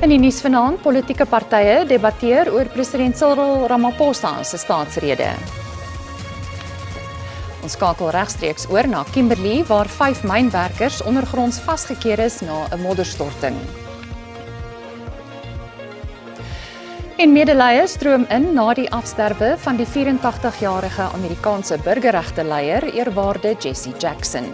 In die nuus vanaand, politieke partye debatteer oor president Cyril Ramaphosa se staatsrede. Ons skakel regstreeks oor na Kimberley, waar 5 mynwerkers ondergronds vasgekeer is na 'n modderstorting. En medelee stroom in na die afsterwe van die 84-jarige Amerikaanse burgerregteleier, eerwaarde Jesse Jackson.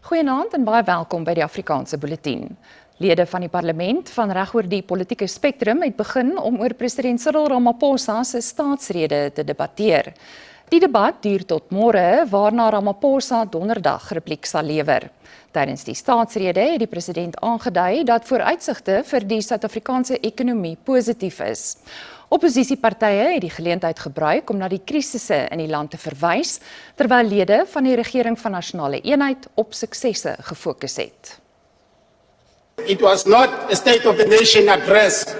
Goeienaand en baie welkom by die Afrikaanse Bulletin. Lede van die parlement van regoor die politieke spektrum het begin om oor president Cyril Ramaphosa se staatsrede te debatteer. Die debat duur tot môre, waarna Ramaphosa donderdag repliek sal lewer. Tydens die staatsrede het die president aangedui dat vooruitsigte vir die Suid-Afrikaanse ekonomie positief is. Opposisiepartye het die geleentheid gebruik om na die krisisse in die land te verwys, terwyl lede van die regering van nasionale eenheid op suksesse gefokus het. It was not a State of the Nation address.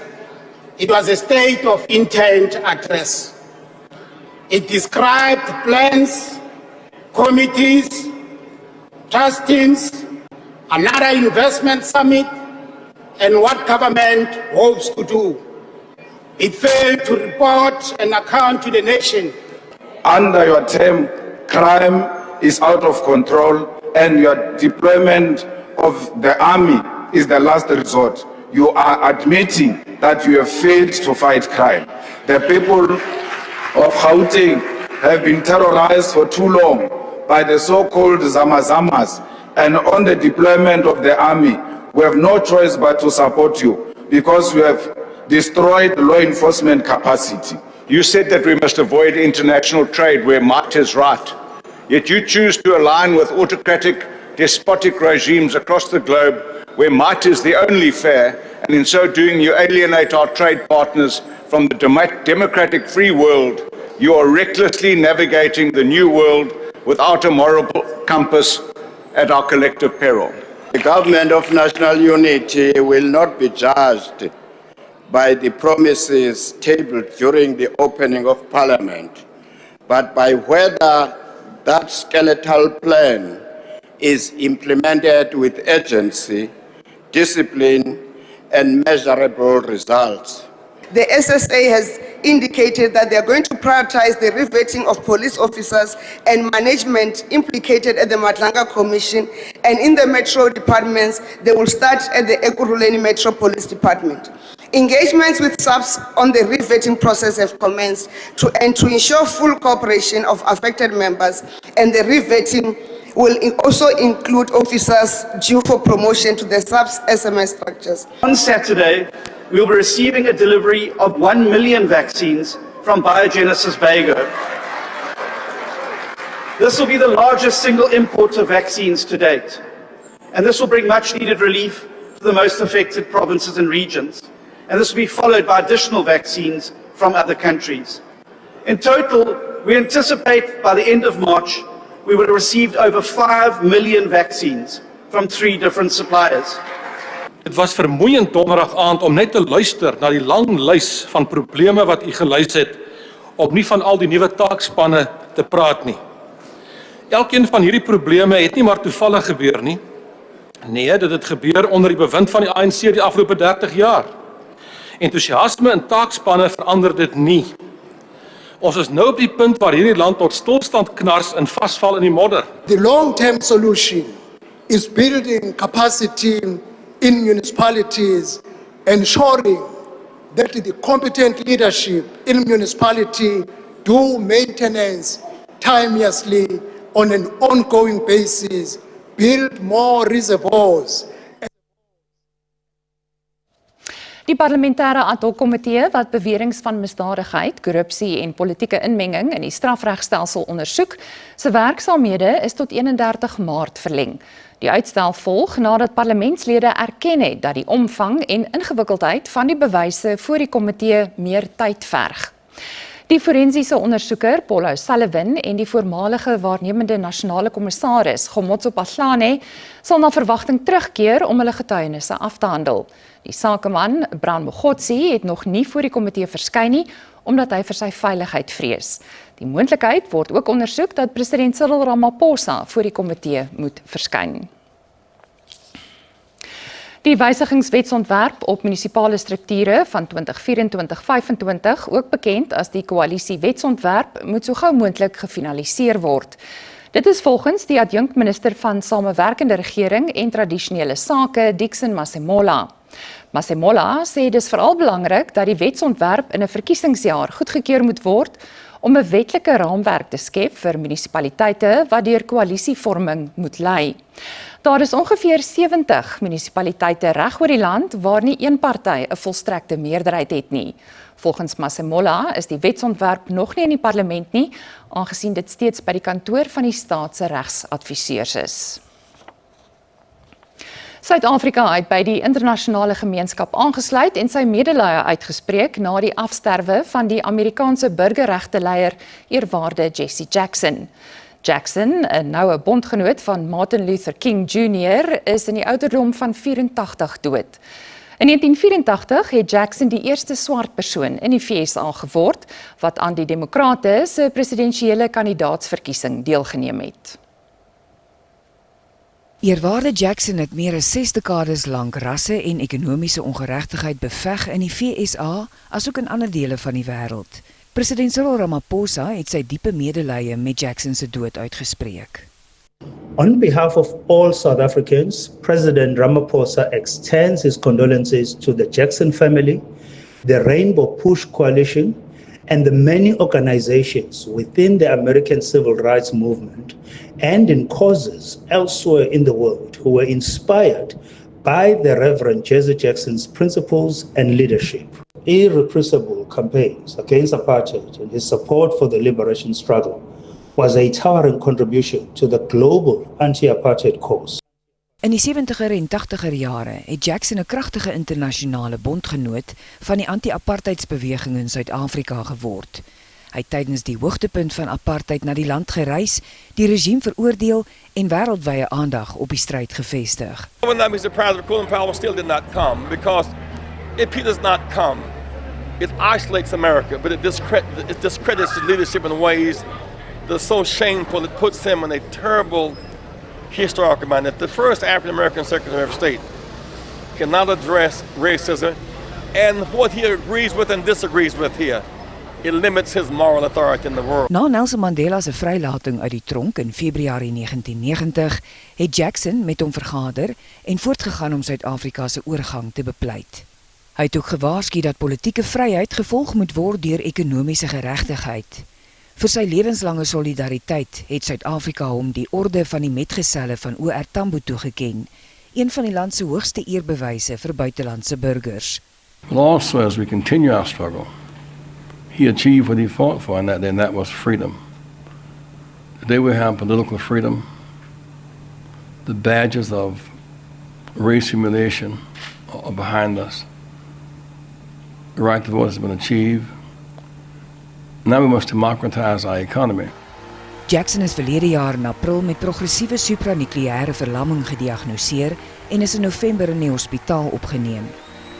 It was a State of Intent address. It described plans, committees, trust teams, another investment summit, and what government hopes to do. It failed to report an account to the nation. Under your term, crime is out of control and your deployment of the army is the last resort. You are admitting that you have failed to fight crime. The people of Gauteng have been terrorized for too long by the so-called Zamazamas, and on the deployment of the army, we have no choice but to support you because we have destroyed law enforcement capacity. You said that we must avoid international trade where might is right, yet you choose to align with autocratic, despotic regimes across the globe where might is the only fair, and in so doing you alienate our trade partners from the democratic free world. You are recklessly navigating the new world without a moral compass at our collective peril. The government of national unity will not be judged by the promises tabled during the opening of Parliament, but by whether that skeletal plan is implemented with urgency, discipline, and measurable results. The SSA has indicated that they are going to prioritize the revetting of police officers and management implicated at the Matlanga Commission, and in the metro departments, they will start at the Ekurhuleni Metro Police Department. Engagements with SAPS on the revetting process have commenced to ensure full cooperation of affected members, and the revetting will also include officers due for promotion to the SAPS SMS structures. On Saturday, we will be receiving a delivery of 1 million vaccines from Biogenesis Bago. This will be the largest single import of vaccines to date, and this will bring much needed relief to the most affected provinces and regions, and this will be followed by additional vaccines from other countries. In total, we anticipate by the end of March, we will have received over 5 million vaccines from 3 different suppliers. Dit was vermoeiend donderdag aand om net te luister na die lang lys van probleme wat u gelys het, om nie van al die nuwe taakspanne te praat nie. Elkeen van hierdie probleme het nie maar toevallig gebeur nie. Nee, dit het gebeur onder die bewind van die ANC die afgelope 30 jaar. Entoesiasme in taakspanne verander dit nie. Ons is nou op die punt waar hierdie land tot stilstand knars en vasval in die modder. The long-term solution is building capacity in municipalities, ensuring that the competent leadership in municipality do maintenance timeously on an ongoing basis, build more reservoirs. Die parlementêre ad hoc komitee wat beweringe van misdadigheid, korrupsie en politieke inmenging in die strafregstelsel ondersoek, se werksaamhede is tot 31 Maart verleng. Die uitstel volg nadat parlementslede erken het dat die omvang en ingewikkeldheid van die bewyse voor die komitee meer tyd verg. Die forensiese ondersoeker Paul O'Sullivan en die voormalige waarnemende nasionale kommissaris Gomotso Pahlane sal na verwagting terugkeer om hulle getuienisse af te handel. Die sakeman, Brown Mogotsi, het nog nie voor die komitee verskyn nie, omdat hy vir sy veiligheid vrees. Die moontlikheid word ook ondersoek dat president Cyril Ramaphosa voor die komitee moet verskyn. Die wysigingswetsontwerp op munisipale strukture van 2024-25, ook bekend as die koalisie wetsontwerp, moet so gou moontlik gefinaliseer word. Dit is volgens die adjunkminister van Samewerkende Regering en Tradisionele Sake, Dickson Masemola. Masemola sê dis veral belangrik dat die wetsontwerp in 'n verkiesingsjaar goedgekeur moet word om 'n wetlike raamwerk te skep vir munisipaliteite wat deur koalisievorming moet lei. Daar is ongeveer 70 munisipaliteite reg oor die land waar nie een party 'n volstrekte meerderheid het nie. Volgens Masemola is die wetsontwerp nog nie in die parlement nie, aangesien dit steeds by die kantoor van die staat se regsadviseurs is. Suid-Afrika het by die internasionale gemeenskap aangesluit en sy medelee uitgespreek na die afsterwe van die Amerikaanse burgerregteleier eerwaarde Jesse Jackson. Jackson, 'n noue bondgenoot van Martin Luther King Jr., is in die ouderdom van 84 dood. In 1984 het Jackson die eerste swart persoon in die VSA geword wat aan die Demokrate se presidensiële kandidaatsverkiesing deelgeneem het. Eerwaarde Jackson het meer as 6 dekades lank rasse en ekonomiese ongeregtigheid beveg in die VSA asook in ander dele van die wêreld. President Cyril Ramaphosa het sy diepe medelee met Jackson se dood uitgespreek. On behalf of all South Africans, President Ramaphosa extends his condolences to the Jackson family, the Rainbow Push Coalition, and the many organizations within the American civil rights movement and in causes elsewhere in the world who were inspired by the Reverend Jesse Jackson's principles and leadership. Irrepressible campaigns against apartheid and his support for the liberation struggle was a towering contribution to the global anti-apartheid cause. In die 70er en 80er jare het Jackson 'n kragtige internasionale bondgenoot van die anti-apartheidsbeweging in Suid-Afrika geword. Hy het tydens die hoogtepunt van apartheid na die land gereis, die regime veroordeel en wêreldwye aandag op die stryd gevestig. When that Mr. President Colin Powell still did not come, because if he does not come, it isolates America, but it discredits his leadership in ways that are so shameful. It puts him in a terrible historical manner. The first African-American Secretary of State cannot address racism, and what he agrees with and disagrees with here, it limits his moral authority in the world. Na Nelson Mandela se vrylating uit die tronk in Februarie 1990, het Jackson met hom vergader en voortgegaan om Suid-Afrika se oorgang te bepleit. Hy het ook gewaarsku dat politieke vryheid gevolg moet word deur ekonomiese geregtigheid. Vir sy lewenslange solidariteit het Suid-Afrika hom die orde van die Metgeselle van O.R. Tambo toegeken, een van die land se hoogste eerbewyse vir buitelandse burgers. But also as we continue our struggle, he achieved what he fought for, and that was freedom. Today we have political freedom. The badges of race humiliation are behind us. The right to vote has been achieved. Now we must democratize our economy. Jackson is verlede jaar in April met progressiewe supranukleêre verlamming gediagnoseer en is in November in die hospitaal opgeneem.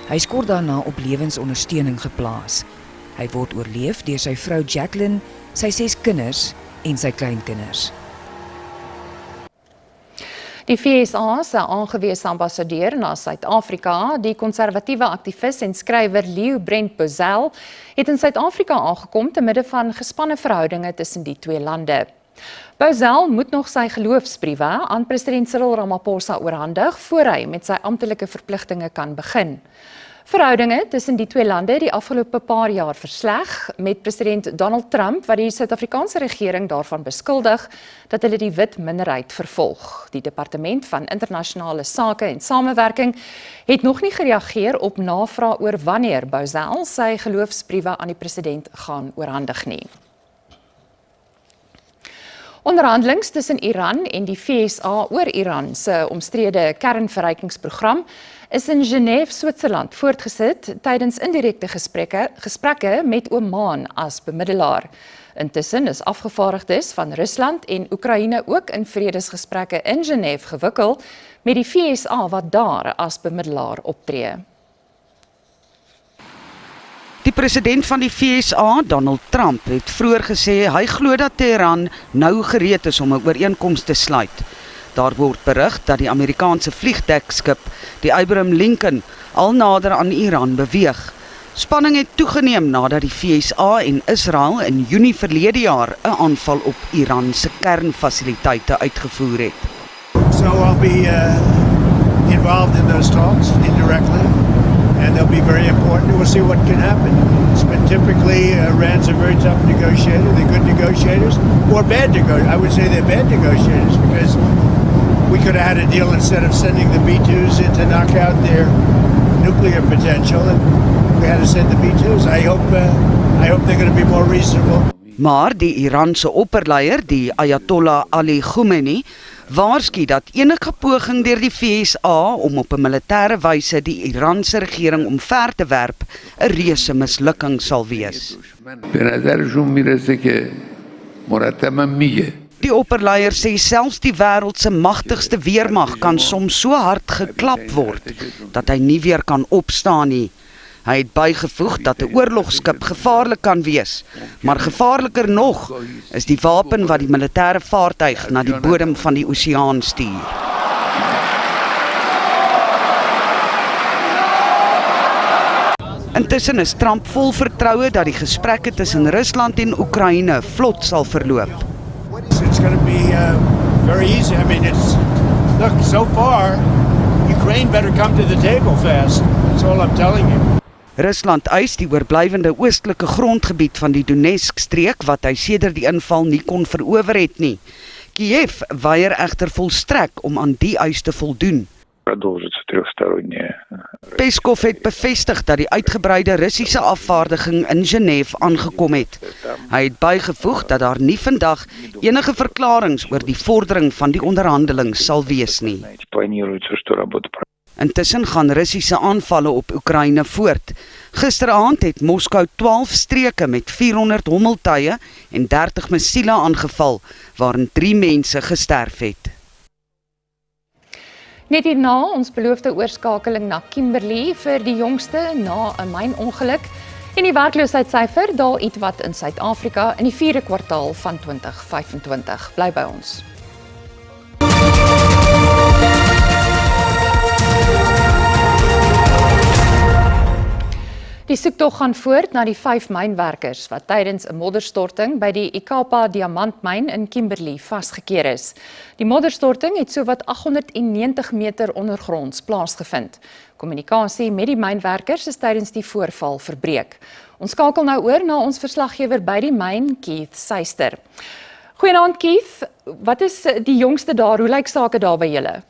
Hy is kort daarna op lewensondersteuning geplaas. Hy word oorleef deur sy vrou Jacqueline, sy 6 kinders en sy kleinkinders. Die VSA se aangewese ambassadeur na Suid-Afrika, die konservatiewe aktivis en skrywer Leo Brent Bozell, het in Suid-Afrika aangekom te midde van gespanne verhoudinge tussen die twee lande. Bozell moet nog sy geloofsbriewe aan president Cyril Ramaphosa oorhandig voor hy met sy amptelike verpligtinge kan begin. Verhoudinge tussen die twee lande die afgelope paar jaar versleg, met president Donald Trump wat die Suid-Afrikaanse regering daarvan beskuldig dat hulle die wit minderheid vervolg. Die Departement van Internasionale Sake en Samewerking het nog nie gereageer op navraag oor wanneer Bozell sy geloofsbriewe aan die president gaan oorhandig nie. Onderhandelings tussen Iran en die VSA oor Iran se omstrede kernverrykingsprogram is in Genève, Switserland voortgesit tydens indirekte gesprekke met Oman as bemiddelaar. Intussen is afgevaardigdes van Rusland en Oekraïne ook in vredesgesprekke in Genève gewikkel met die VSA wat daar as bemiddelaar optree. Die president van die VSA, Donald Trump, het vroeër gesê hy glo dat Teheran nou gereed is om 'n ooreenkoms te sluit. Daar word berig dat die Amerikaanse vliegdekskip, die Abraham Lincoln, al nader aan Iran beweeg. Spanning het toegeneem nadat die VSA en Israel in Junie verlede jaar 'n aanval op Iran se kernfasiliteite uitgevoer het. So I'll be involved in those talks indirectly, and they'll be very important. We'll see what can happen. It's been typically Iran's a very tough negotiator. They're good negotiators, or bad negotiators. I would say they're bad negotiators because we could have had a deal instead of sending the B-2s in to knock out their nuclear potential, and we had to send the B-2s. I hope they're going to be more reasonable. Maar die Iranse opperleier, die Ayatollah Ali Khamenei, waarsku dat enige poging deur die VSA om op 'n militêre wyse die Iranse regering omver te werp, 'n reuse mislukking sal wees. Die opperleier sê selfs die wêreld se magtigste weermag kan soms so hard geklap word dat hy nie weer kan opstaan nie. Hy het bygevoeg dat 'n oorlogskip gevaarlik kan wees, maar gevaarliker nog is die wapen wat die militêre vaartuig na die bodem van die oseaan stuur. Intussen is Trump vol vertroue dat die gesprekke tussen Rusland en Oekraïne vlot sal verloop. It's going to be very easy. I mean, look, so far, Ukraine better come to the table fast. That's all I'm telling you. Rusland eis die oorblywende oostelike grondgebied van die Donetsk-streek wat hy sedert die inval nie kon verower het nie. Kiev weier egter volstrek om aan die eis te voldoen. Peskov het bevestig dat die uitgebreide Russiese afvaardiging in Genève aangekom het. Hy het bygevoeg dat daar nie vandag enige verklaringe oor die vordering van die onderhandelings sal wees nie. Intussen gaan Russiese aanvalle op Oekraïne voort. Gisteraand het Moskou 12 streke met 400 hommeltuie en 30 missiele aangeval, waarin 3 mense gesterf het. Net hierna ons beloofde oorskakeling na Kimberley vir die jongste na 'n mynongeluk en die werkloosheidssyfer daal ietwat in Suid-Afrika in die 4de kwartaal van 2025. Bly by ons. Die soektog gaan voort na die 5 mynwerkers wat tydens 'n modderstorting by die Ikapa diamantmyn in Kimberley vasgekeer is. Die modderstorting het sowat 890 meter ondergronds plaasgevind. Kommunikasie met die mynwerkers is tydens die voorval verbreek. Ons skakel nou oor na ons verslaggewer by die myn, Keith Suister. Goeienaand Keith, wat is die jongste daar? Hoe lyk sake daar by julle?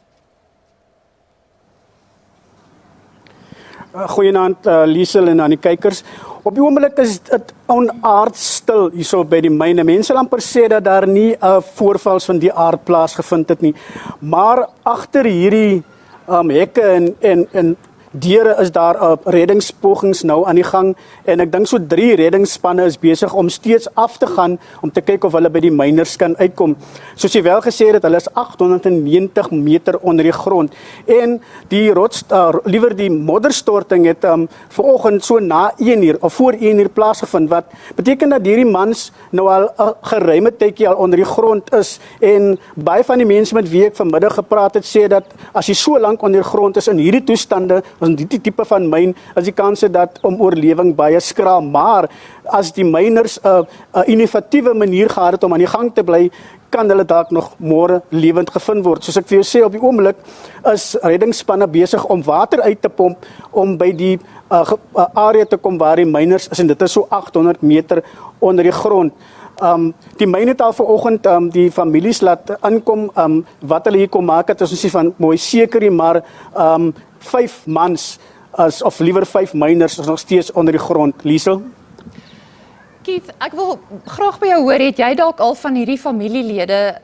Goeienaand Liesel en aan die kykers. Op die oomblik is dit onaardstil hierso by die myne. Mense sal amper sê dat daar nie voorvals van die aard plaasgevind het nie. Maar agter hierdie hekke en deure is daar reddingspogings nou aan die gang en ek dink so 3 reddingsspanne is besig om steeds af te gaan om te kyk of hulle by die myners kan uitkom. Soos jy wel gesê het, hulle is 890 meter onder die grond en die liewer die modderstorting het vanoggend so na 1 uur of voor 1 uur plaasgevind, wat beteken dat hierdie mans nou al 'n geruime tydjie al onder die grond is en baie van die mense met wie ek vanmiddag gepraat het sê dat as jy so lank onder die grond is in hierdie toestande, in die tipe van myn, is die kanse dat om oorlewing baie skraal, maar as die myners 'n innovatiewe manier gehad het om aan die gang te bly, kan hulle dalk nog môre lewend gevind word. Soos ek vir jou sê, op die oomblik is reddingsspanne besig om water uit te pomp om by die area te kom waar die myners is en dit is so 800 meter onder die grond. Die myn het al vanoggend die families laat inkom wat hulle hier kom maak het, is ons nie van mooi seker nie, maar 5 mans of liewer 5 myners is nog steeds onder die grond. Liesel? Keith, ek wil graag by jou hoor, het jy dalk al van hierdie familielede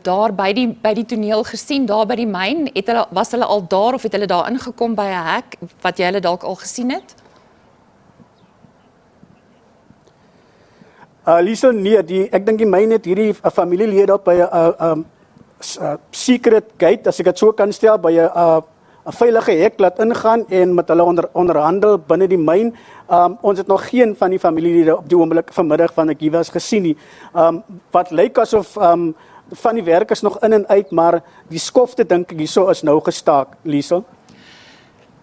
daar by die toneel gesien, daar by die myn? Was hulle al daar of het hulle daar ingekom by 'n hek wat jy hulle dalk al gesien het? Liesel, nee, ek dink die myn het hierdie familielede op by 'n secret gate, as ek dit so kan stel, by 'n 'n veilige hek laat ingaan en met hulle onderhandel binne die myn. Ons het nog geen van die familielede op die oomblik vanmiddag van ek hier was gesien nie. Wat lyk asof van die werk is nog in en uit, maar die skofte dink ek hierso is nou gestaak, Liesel.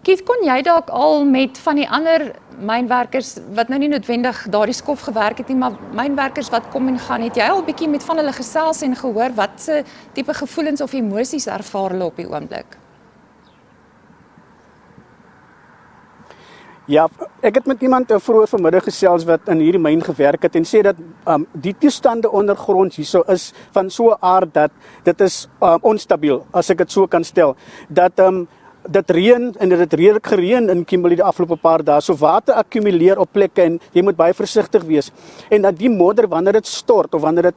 Keith, kon jy dalk al met van die ander mynwerkers wat nou nie noodwendig daardie skof gewerk het nie, maar mynwerkers wat kom en gaan, het jy al bietjie met van hulle gesels en gehoor wat se tipe gevoelens of emosies ervaar hulle op die oomblik? Ja, ek het met iemand vroeër vanmiddag gesels wat in hierdie myn gewerk het en sê dat die toestande ondergronds hierso is van so 'n aard dat dit is onstabiel, as ek dit so kan stel. Dat dit reën en dit het redelik gereën in Kimberley die afgelope paar dae. So water akkumuleer op plekke en jy moet baie versigtig wees. En dat die modder wanneer dit stort of wanneer dit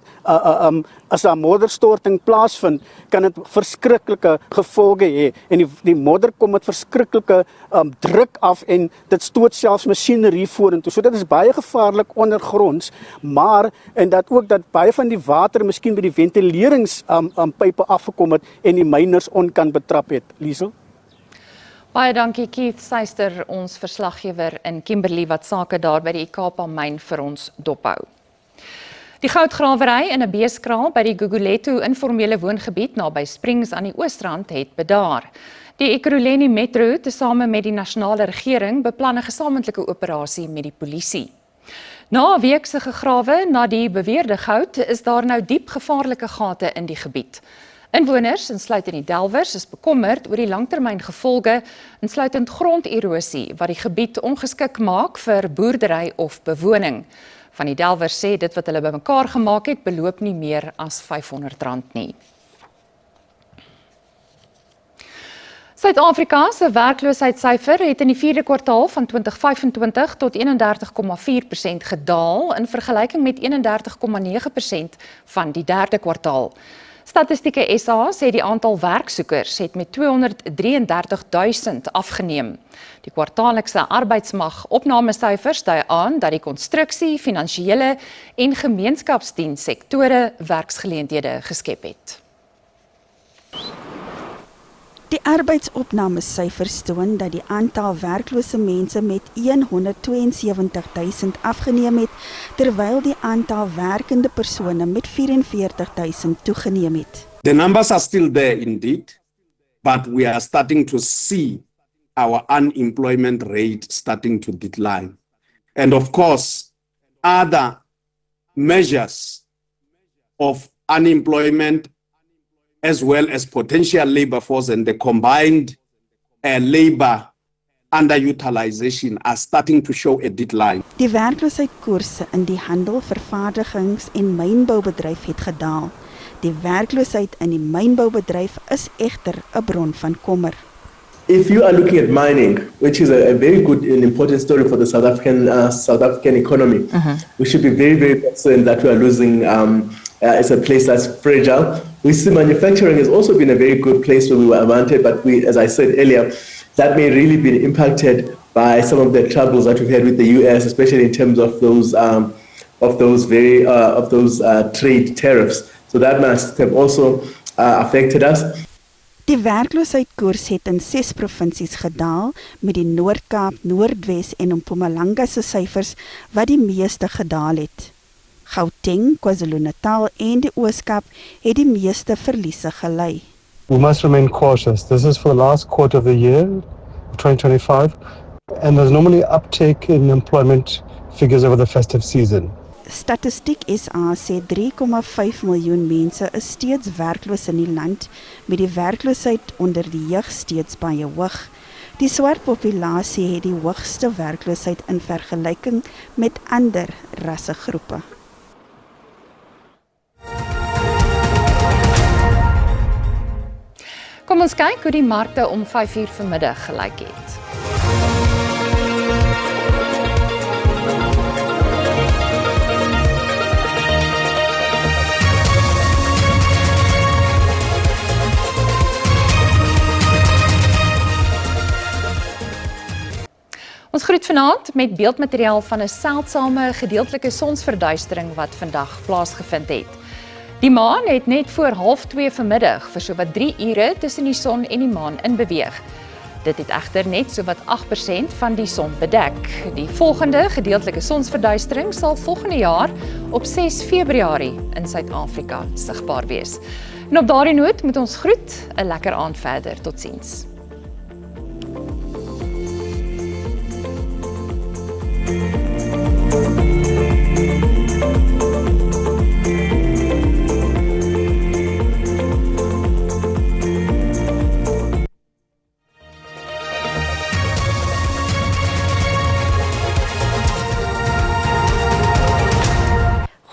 as 'n modderstorting plaasvind, kan dit verskriklike gevolge hê. En die modder kom met verskriklike druk af en dit stoot selfs masjinerie vorentoe. So dit is baie gevaarlik ondergronds, maar en dat ook dat baie van die water miskien by die ventileringsπype afgekom het en die myners kan betrap het. Liesel? Baie dankie Keith Suister, ons verslaggewer in Kimberley wat sake daar by die Ikapa myn vir ons dophou. Die goudgrawery in 'n beeskraal by die Gugulethu informele woongebied naby Springs aan die Oostrand het bedaar. Die Ekurhuleni Metro, tesame met die nasionale regering, beplan 'n gesamentlike operasie met die polisie. Na 'n week se gegrawe na die beweerde goud, is daar nou diep gevaarlike gate in die gebied. Inwoners, insluitend die delwers, is bekommerd oor die langtermyngevolge, insluitend gronderosie wat die gebied ongeskik maak vir boerdery of bewoning. Van die delwers sê dit wat hulle bymekaar gemaak het, beloop nie meer as R500 nie. Suid-Afrika se werkloosheidssyfer het in die 4de kwartaal van 2025 tot 31,4% gedaal in vergelyking met 31,9% van die 3de kwartaal. Statistieke SA sê die aantal werksoekers het met 233.000 afgeneem. Die kwartaallikse arbeidsmag opnamesyfers dui aan dat die konstruksie, finansiële en gemeenskapsdienssektore werksgeleenthede geskep het. Die arbeidsopnamesyfers toon dat die aantal werklose mense met 172.000 afgeneem het, terwyl die aantal werkende persone met 44.000 toegeneem het. The numbers are still there indeed, but we are starting to see our unemployment rate starting to decline. And of course, other measures of unemployment as well as potential labor force and the combined labor underutilization are starting to show a decline. Die werkloosheidkoerse in die handel, vervaardigings- en mynboubedryf het gedaal. Die werkloosheid in die mynboubedryf is egter 'n bron van kommer. If you are looking at mining, which is a very good and important story for the South African economy, we should be very, very concerned that we are losing. It's a place that's fragile. We see manufacturing has also been a very good place where we were wanted, but we, as I said earlier, that may really be impacted by some of the troubles that we've had with the US, especially in terms of those trade tariffs. So that must have also affected us. Die werkloosheidkoers het in 6 provinsies gedaal, met die Noord-Kaap, Noordwes en Mpumalanga se syfers wat die meeste gedaal het. Gauteng, KwaZulu-Natal en die Oos-Kaap het die meeste verliese gelei. We must remain cautious. This is for the last quarter of the year, 2025, and there's normally uptake in employment figures over the festive season. Statistiek SA sê 3,5 miljoen mense is steeds werkloos in die land, met die werkloosheid onder die jeug steeds baie hoog. Die swart populasie het die hoogste werkloosheid in vergelyking met ander rassegroepe. Kom ons kyk hoe die markte om 5:00 vanmiddag gelyk het. Ons groet vanaand met beeldmateriaal van 'n seldsame gedeeltelike sonsverduistering wat vandag plaasgevind het. Die maan het net voor 1:30 vanmiddag vir sowat 3 ure tussen die son en die maan in beweeg. Dit het egter net sowat 8% van die son bedek. Die volgende gedeeltelike sonsverduistering sal volgende jaar op 6 Februarie in Suid-Afrika sigbaar wees. En op daardie noot moet ons groet, 'n lekker aand verder. Totsiens.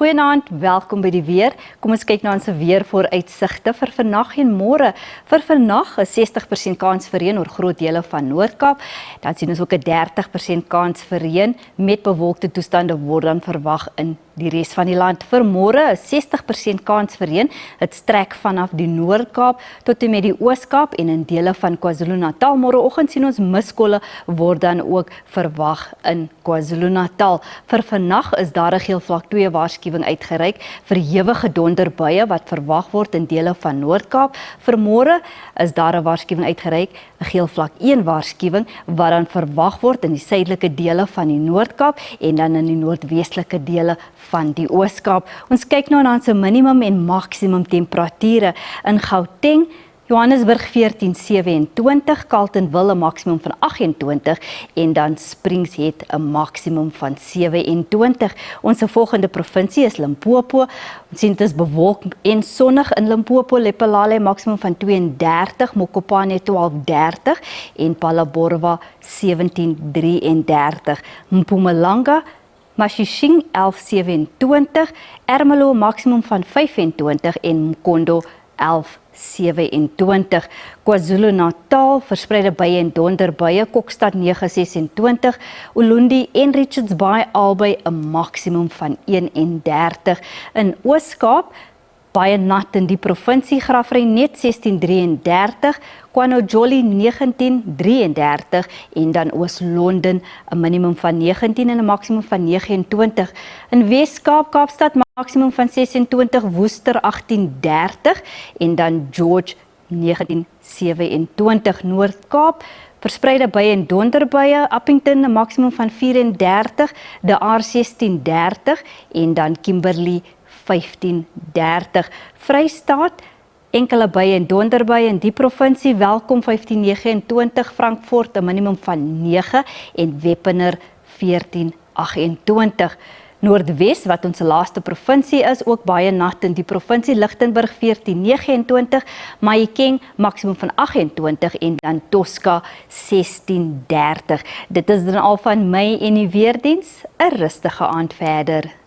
Goeienaand, welkom by die weer. Kom ons kyk na ons weervooruitsigte vir vandag en môre. Vir vandag 'n 60% kans vir reën oor groot dele van Noord-Kaap. Dan sien ons ook 'n 30% kans vir reën met bewolkte toestande word dan verwag in die res van die land. Vir môre 'n 60% kans vir reën. Dit strek vanaf die Noord-Kaap tot en met die Oos-Kaap en in dele van KwaZulu-Natal. Môreoggend sien ons miskolle word dan ook verwag in KwaZulu-Natal. Vir vannag is daar 'n geel vlak 2 waarskuwing uitgereik vir ewige donderbuie wat verwag word in dele van Noord-Kaap. Vir môre is daar 'n waarskuwing uitgereik, 'n geel vlak 1 waarskuwing wat dan verwag word in die suidelike dele van die Noord-Kaap en dan in die noordwestelike dele van die Oos-Kaap. Ons kyk nou na ons minimum en maksimum temperature in Gauteng. Johannesburg 14:27, Carletonville 'n maksimum van 28 en dan Springs het 'n maksimum van 27. Ons volgende provinsie is Limpopo. Ons sien dit is bewolk en sonnig in Limpopo, Lephalale maksimum van 32, Mokopane 12:30 en Phalaborwa 17:33. Mpumalanga Mashishing 11:27, Ermelo maksimum van 25 en Mkondo 11:27. KwaZulu-Natal verspreide buie en donderbuie, Kokstad 9:26, Ulundi en Richards Bay albei 'n maksimum van 31. In Oos-Kaap baie nat in die provinsie, Graaff-Reinet net 16:33, KwaNoJoli 19:33 en dan Oos-London 'n minimum van 19 en 'n maksimum van 29. In Wes-Kaap, Kaapstad maksimum van 26, Worcester 18:30 en dan George 19:27. Noord-Kaap verspreide buie en donderbuie, Appington 'n maksimum van 34, De Aar 16:30 en dan Kimberley 15:30. Vrystaat enkele buie en donderbuie in die provinsie, Welkom 15:29, Frankfurt 'n minimum van 9 en Wepener 14:28. Noordwes wat ons laaste provinsie is, ook baie nat in die provinsie, Lichtenburg 14:29, Mahikeng maksimum van 28 en dan Tosca 16:30. Dit is dan al van my en die weerdiens, 'n rustige aand verder.